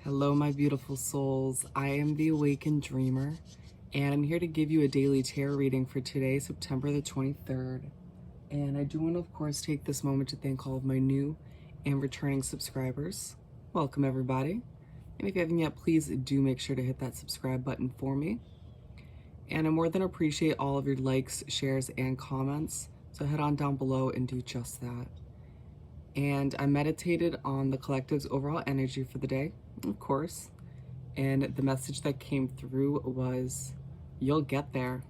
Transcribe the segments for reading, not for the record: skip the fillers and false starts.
Hello, my beautiful souls. I am the Awakened Dreamer, and I'm here to give you a daily tarot reading for today, September the 23rd. And I do want to, of course, take this moment to thank all of my new and returning subscribers. Welcome, everybody. And if you haven't yet, please do make sure to hit that subscribe button for me. And I more than appreciate all of your likes, shares, and comments. So head on down below and do just that. And I meditated on the collective's overall energy for the day, of course. And the message that came through was, you'll get there.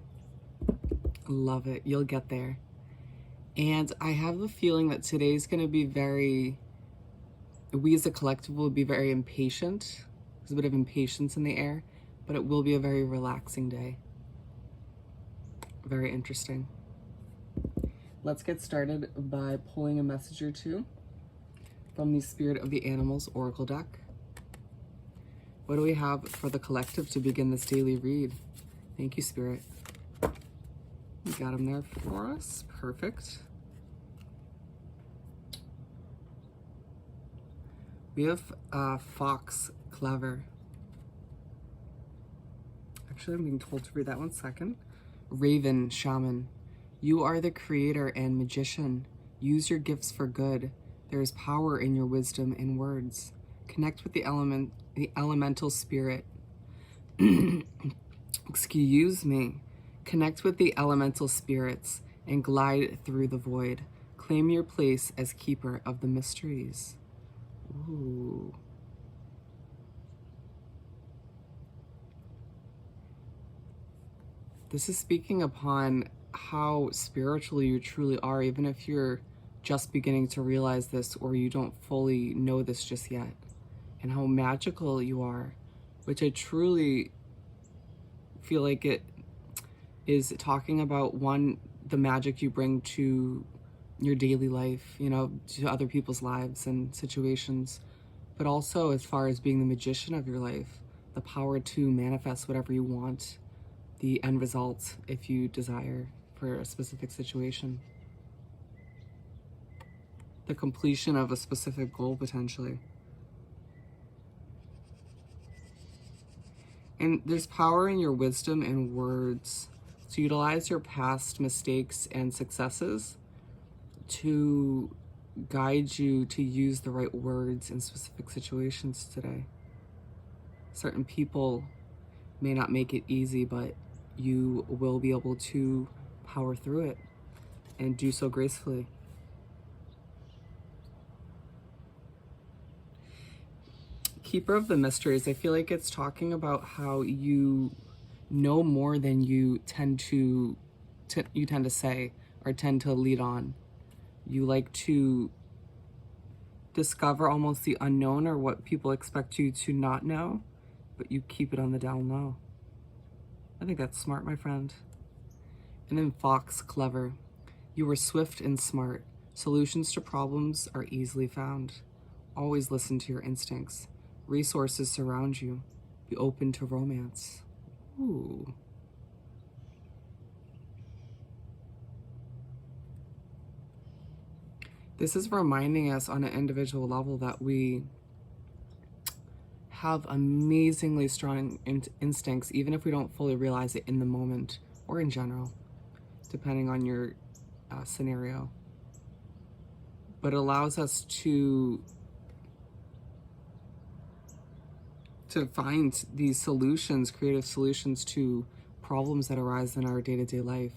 Love it. You'll get there. And I have a feeling that today's going to be we as a collective will be very impatient. There's a bit of impatience in the air, but it will be a very relaxing day. Very interesting. Let's get started by pulling a message or two from the Spirit of the Animals Oracle deck. What do we have for the collective to begin this daily read? Thank you, Spirit. You got them there for us. Perfect. We have Fox Clever. Actually, I'm being told to read that 1 second. Raven Shaman. You are the creator and magician. Use your gifts for good. There is power in your wisdom and words. Connect with the elemental spirit. Excuse me. Connect with the elemental spirits and glide through the void. Claim your place as keeper of the mysteries. Ooh. This is speaking upon how spiritual you truly are, even if you're just beginning to realize this or you don't fully know this just yet, and how magical you are, which I truly feel like it is talking about, one, the magic you bring to your daily life, to other people's lives and situations, but also as far as being the magician of your life, the power to manifest whatever you want, the end result if you desire for a specific situation, the completion of a specific goal potentially. And there's power in your wisdom and words. So utilize your past mistakes and successes to guide you to use the right words in specific situations today. Certain people may not make it easy, but you will be able to power through it and do so gracefully. Keeper of the mysteries, I feel like it's talking about how you know more than you tend to say or tend to lead on. You like to discover almost the unknown or what people expect you to not know, but you keep it on the down low. I think that's smart, my friend. And then Fox Clever. You are swift and smart. Solutions to problems are easily found. Always listen to your instincts. Resources surround you. Be open to romance. Ooh. This is reminding us on an individual level that we have amazingly strong instincts, even if we don't fully realize it in the moment or in general, depending on your scenario. But it allows us to find these solutions, creative solutions to problems that arise in our day-to-day life,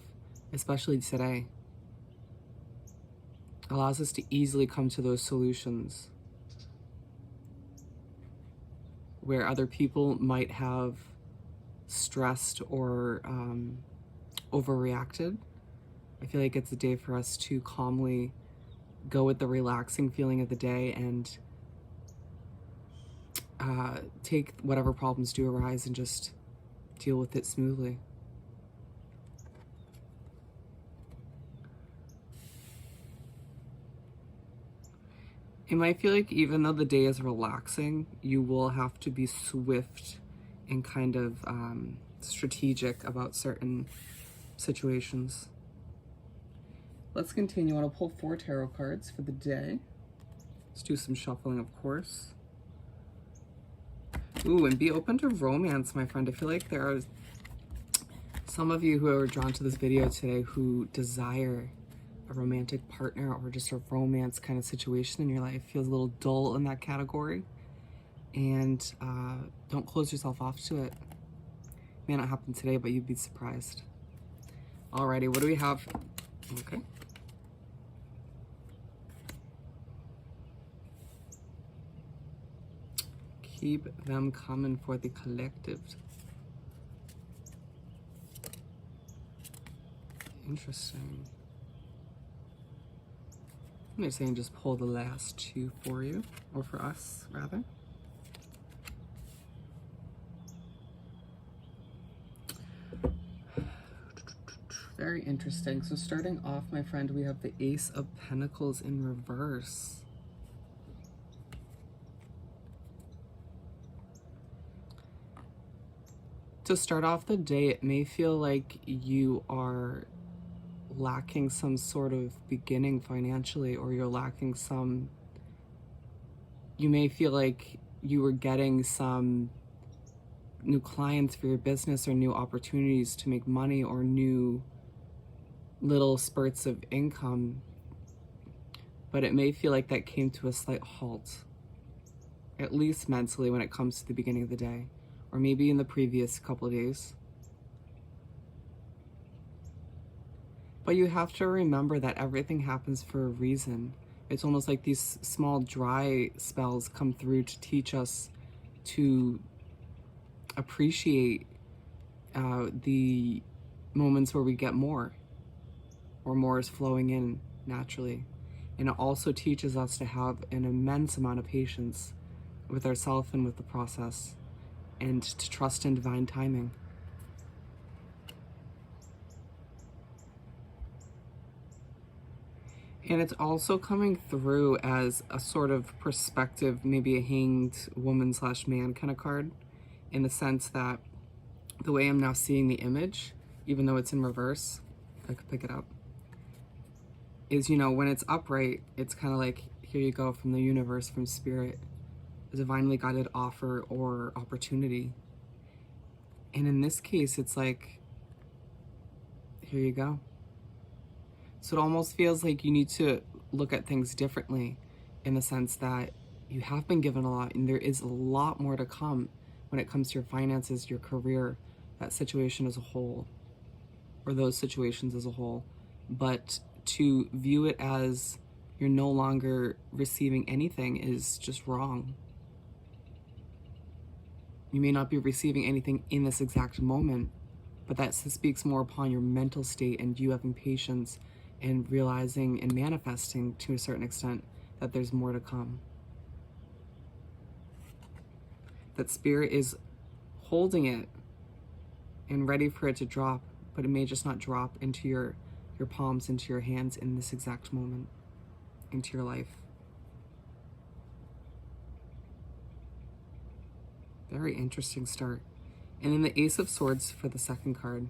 especially today. Allows us to easily come to those solutions where other people might have stressed or overreacted. I feel like it's a day for us to calmly go with the relaxing feeling of the day and take whatever problems do arise and just deal with it smoothly. It might feel like even though the day is relaxing, you will have to be swift and kind of strategic about certain situations. Let's continue. I want to pull 4 tarot cards for the day. Let's do some shuffling, of course. Ooh, and be open to romance, my friend. I feel like there are some of you who are drawn to this video today who desire a romantic partner or just a romance kind of situation in your life. Feels a little dull in that category. And don't close yourself off to it. May not happen today, but you'd be surprised. Alrighty, what do we have? Okay. Keep them coming for the collective. Interesting. I'm saying just pull the last two for you, or for us, rather. Very interesting. So starting off, my friend, we have the Ace of Pentacles in reverse. To start off the day, it may feel like you are lacking some sort of beginning financially, or you're lacking some, you may feel like you were getting some new clients for your business or new opportunities to make money or new little spurts of income, but it may feel like that came to a slight halt, at least mentally, when it comes to the beginning of the day, or maybe in the previous couple of days. But you have to remember that everything happens for a reason. It's almost like these small dry spells come through to teach us to appreciate the moments where we get more, or more is flowing in naturally. And it also teaches us to have an immense amount of patience with ourselves and with the process, and to trust in divine timing. And it's also coming through as a sort of perspective, maybe a hanged woman / man kind of card, in the sense that the way I'm now seeing the image, even though it's in reverse, I could pick it up, is, you know, when it's upright, it's kind of like, here you go, from the universe, from spirit, a divinely guided offer or opportunity. And in this case, it's like, here you go. So it almost feels like you need to look at things differently, in the sense that you have been given a lot, and there is a lot more to come when it comes to your finances, your career, that situation as a whole, or those situations as a whole. But to view it as you're no longer receiving anything is just wrong. You may not be receiving anything in this exact moment, but that speaks more upon your mental state and you having patience and realizing and manifesting to a certain extent that there's more to come. That spirit is holding it and ready for it to drop, but it may just not drop into your palms, into your hands in this exact moment, into your life. Very interesting start. And then the Ace of Swords for the second card.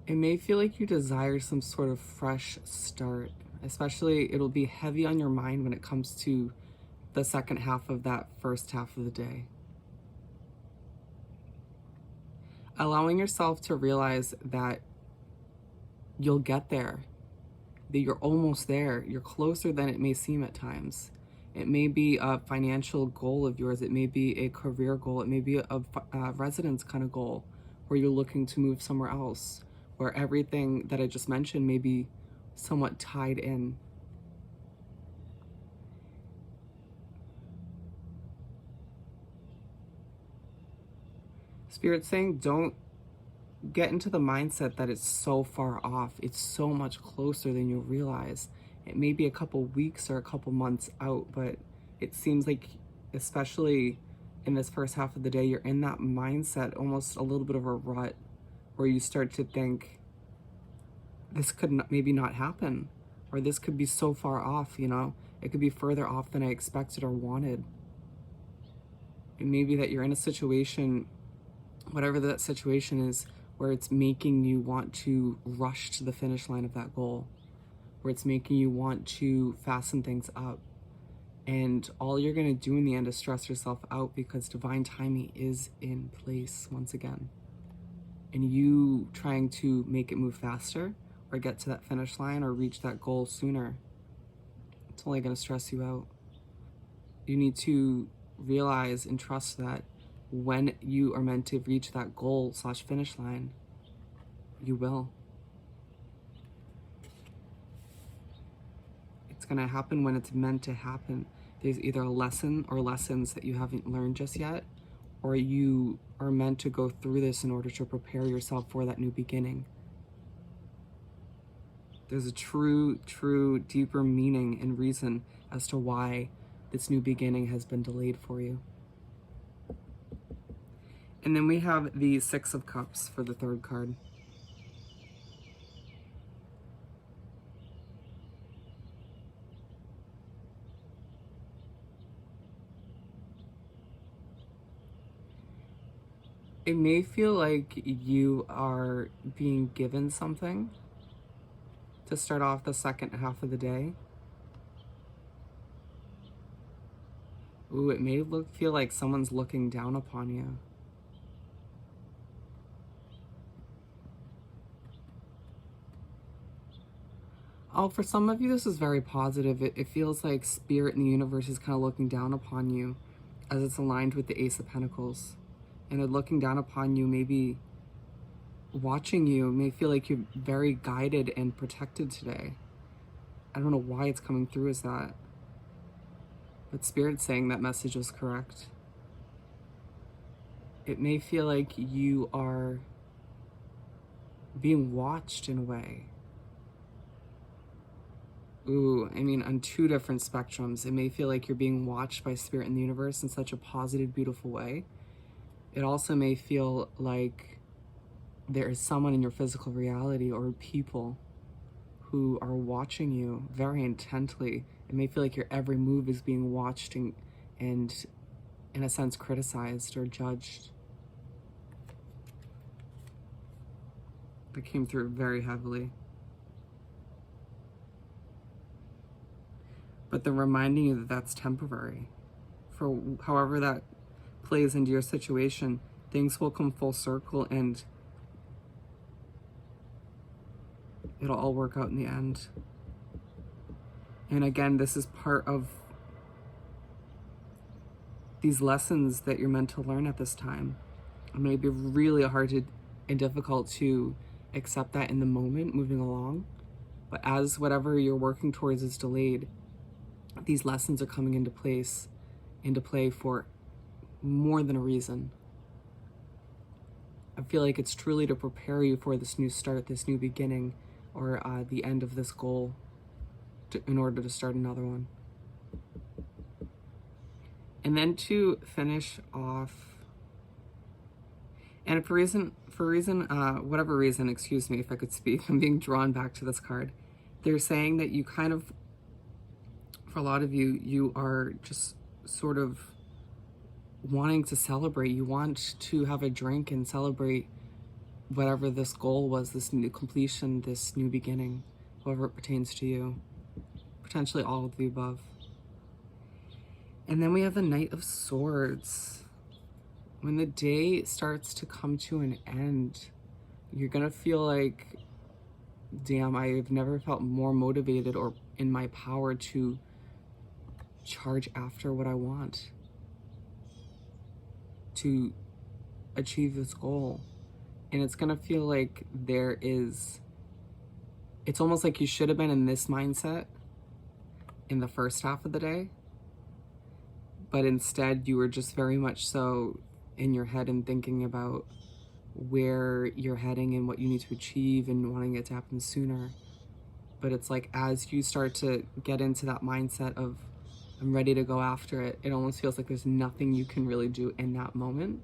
It may feel like you desire some sort of fresh start, especially it'll be heavy on your mind when it comes to the second half of that first half of the day. Allowing yourself to realize that you'll get there, that you're almost there, you're closer than it may seem at times. It may be a financial goal of yours, it may be a career goal, it may be a residence kind of goal, where you're looking to move somewhere else, where everything that I just mentioned may be somewhat tied in. Spirit's saying, don't get into the mindset that it's so far off. It's so much closer than you realize. It may be a couple weeks or a couple months out, but it seems like, especially in this first half of the day, you're in that mindset, almost a little bit of a rut, where you start to think, this could maybe not happen, or this could be so far off, you know? It could be further off than I expected or wanted. It may be that you're in a situation, whatever that situation is, where it's making you want to rush to the finish line of that goal, where it's making you want to fasten things up. And all you're going to do in the end is stress yourself out, because divine timing is in place once again. And you trying to make it move faster or get to that finish line or reach that goal sooner, it's only going to stress you out. You need to realize and trust that when you are meant to reach that goal / finish line, you will. It's going to happen when it's meant to happen. There's either a lesson or lessons that you haven't learned just yet, or you are meant to go through this in order to prepare yourself for that new beginning. There's a true, deeper meaning and reason as to why this new beginning has been delayed for you. And then we have the Six of Cups for the third card. It may feel like you are being given something to start off the second half of the day. Ooh, it may feel like someone's looking down upon you. Oh, for some of you, this is very positive. It feels like spirit in the universe is kind of looking down upon you as it's aligned with the Ace of Pentacles. And they're looking down upon you, maybe watching you, may feel like you're very guided and protected today. I don't know why it's coming through as that. But Spirit's saying that message was correct. It may feel like you are being watched in a way. Ooh, I mean, on two different spectrums. It may feel like you're being watched by Spirit in the universe in such a positive, beautiful way. It also may feel like there is someone in your physical reality or people who are watching you very intently. It may feel like your every move is being watched and in a sense, criticized or judged. That came through very heavily. But they're reminding you that that's temporary. For however that plays into your situation, things will come full circle and it'll all work out in the end. And again, this is part of these lessons that you're meant to learn at this time. It may be really hard and difficult to accept that in the moment moving along, but as whatever you're working towards is delayed, these lessons are coming into play for more than a reason. I feel like it's truly to prepare you for this new start, this new beginning, or the end of this goal in order to start another one. And then to finish off, and for whatever reason, excuse me if I could speak, I'm being drawn back to this card. They're saying that you kind of, for a lot of you, you are just sort of wanting to celebrate. You want to have a drink and celebrate whatever this goal was, this new completion, this new beginning, however it pertains to you. Potentially all of the above. And then we have the Knight of Swords. When the day starts to come to an end, you're gonna feel like, damn, I've never felt more motivated or in my power to charge after what I want, to achieve this goal. And it's gonna feel like it's almost like you should have been in this mindset in the first half of the day, but instead you were just very much so in your head and thinking about where you're heading and what you need to achieve and wanting it to happen sooner. But it's like as you start to get into that mindset of I'm ready to go after it, it almost feels like there's nothing you can really do in that moment,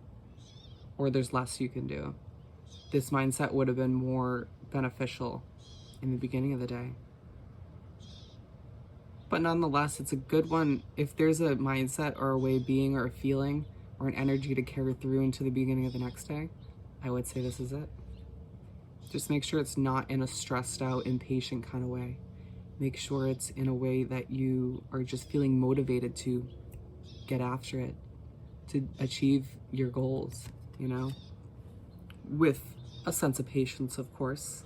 or there's less you can do. This mindset would have been more beneficial in the beginning of the day. But nonetheless, it's a good one. If there's a mindset or a way of being or a feeling or an energy to carry through into the beginning of the next day, I would say this is it. Just make sure it's not in a stressed out, impatient kind of way. Make sure it's in a way that you are just feeling motivated to get after it, to achieve your goals, you know, with a sense of patience, of course.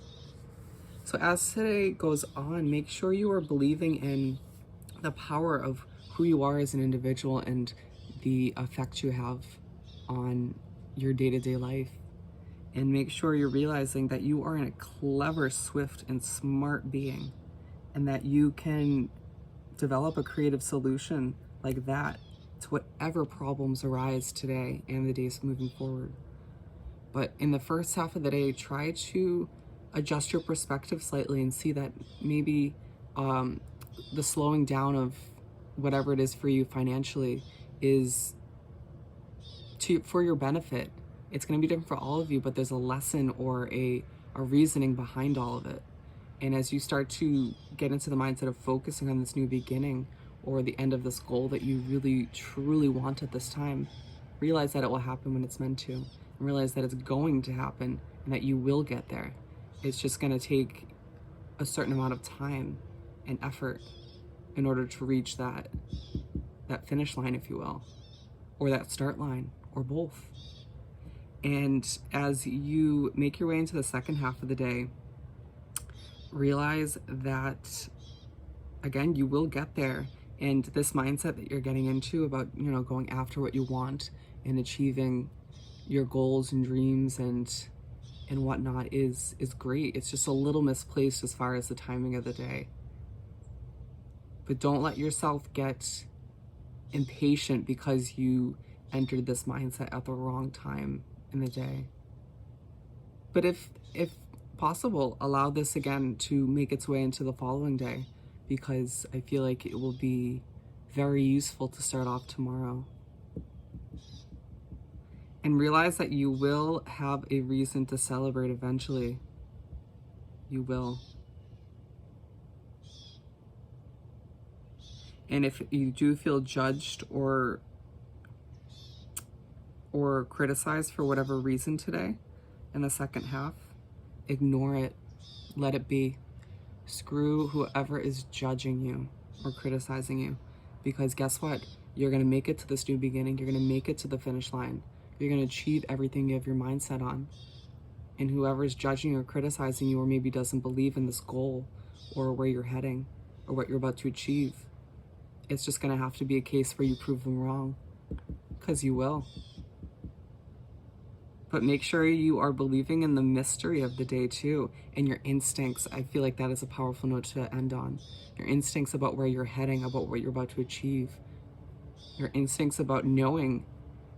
So as today goes on, make sure you are believing in the power of who you are as an individual and the effect you have on your day-to-day life. And make sure you're realizing that you are a clever, swift, and smart being, and that you can develop a creative solution like that to whatever problems arise today and the days moving forward. But in the first half of the day, try to adjust your perspective slightly and see that maybe the slowing down of whatever it is for you financially is for your benefit. It's going to be different for all of you, but there's a lesson or a reasoning behind all of it. And as you start to get into the mindset of focusing on this new beginning or the end of this goal that you really, truly want at this time, realize that it will happen when it's meant to, and realize that it's going to happen and that you will get there. It's just going to take a certain amount of time and effort in order to reach that finish line, if you will, or that start line, or both. And as you make your way into the second half of the day, realize that, again, you will get there. And this mindset that you're getting into about, you know, going after what you want and achieving your goals and dreams and whatnot is great. It's just a little misplaced as far as the timing of the day. But don't let yourself get impatient because you entered this mindset at the wrong time in the day. But if possible, allow this again to make its way into the following day, because I feel like it will be very useful to start off tomorrow. And realize that you will have a reason to celebrate eventually. You will. And if you do feel judged or criticized for whatever reason today in the second half, ignore it. Let it be. Screw whoever is judging you or criticizing you, because guess what? You're going to make it to this new beginning. You're going to make it to the finish line. You're going to achieve everything you have your mindset on. And whoever is judging or criticizing you, or maybe doesn't believe in this goal or where you're heading or what you're about to achieve, it's just going to have to be a case where you prove them wrong, because you will. But make sure you are believing in the mystery of the day too, and your instincts. I feel like that is a powerful note to end on. Your instincts about where you're heading, about what you're about to achieve. Your instincts about knowing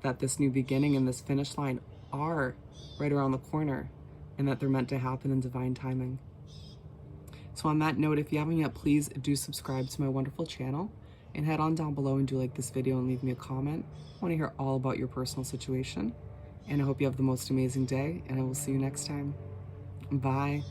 that this new beginning and this finish line are right around the corner, and that they're meant to happen in divine timing. So on that note, if you haven't yet, please do subscribe to my wonderful channel, and head on down below and do like this video and leave me a comment. I want to hear all about your personal situation. And I hope you have the most amazing day, and I will see you next time. Bye.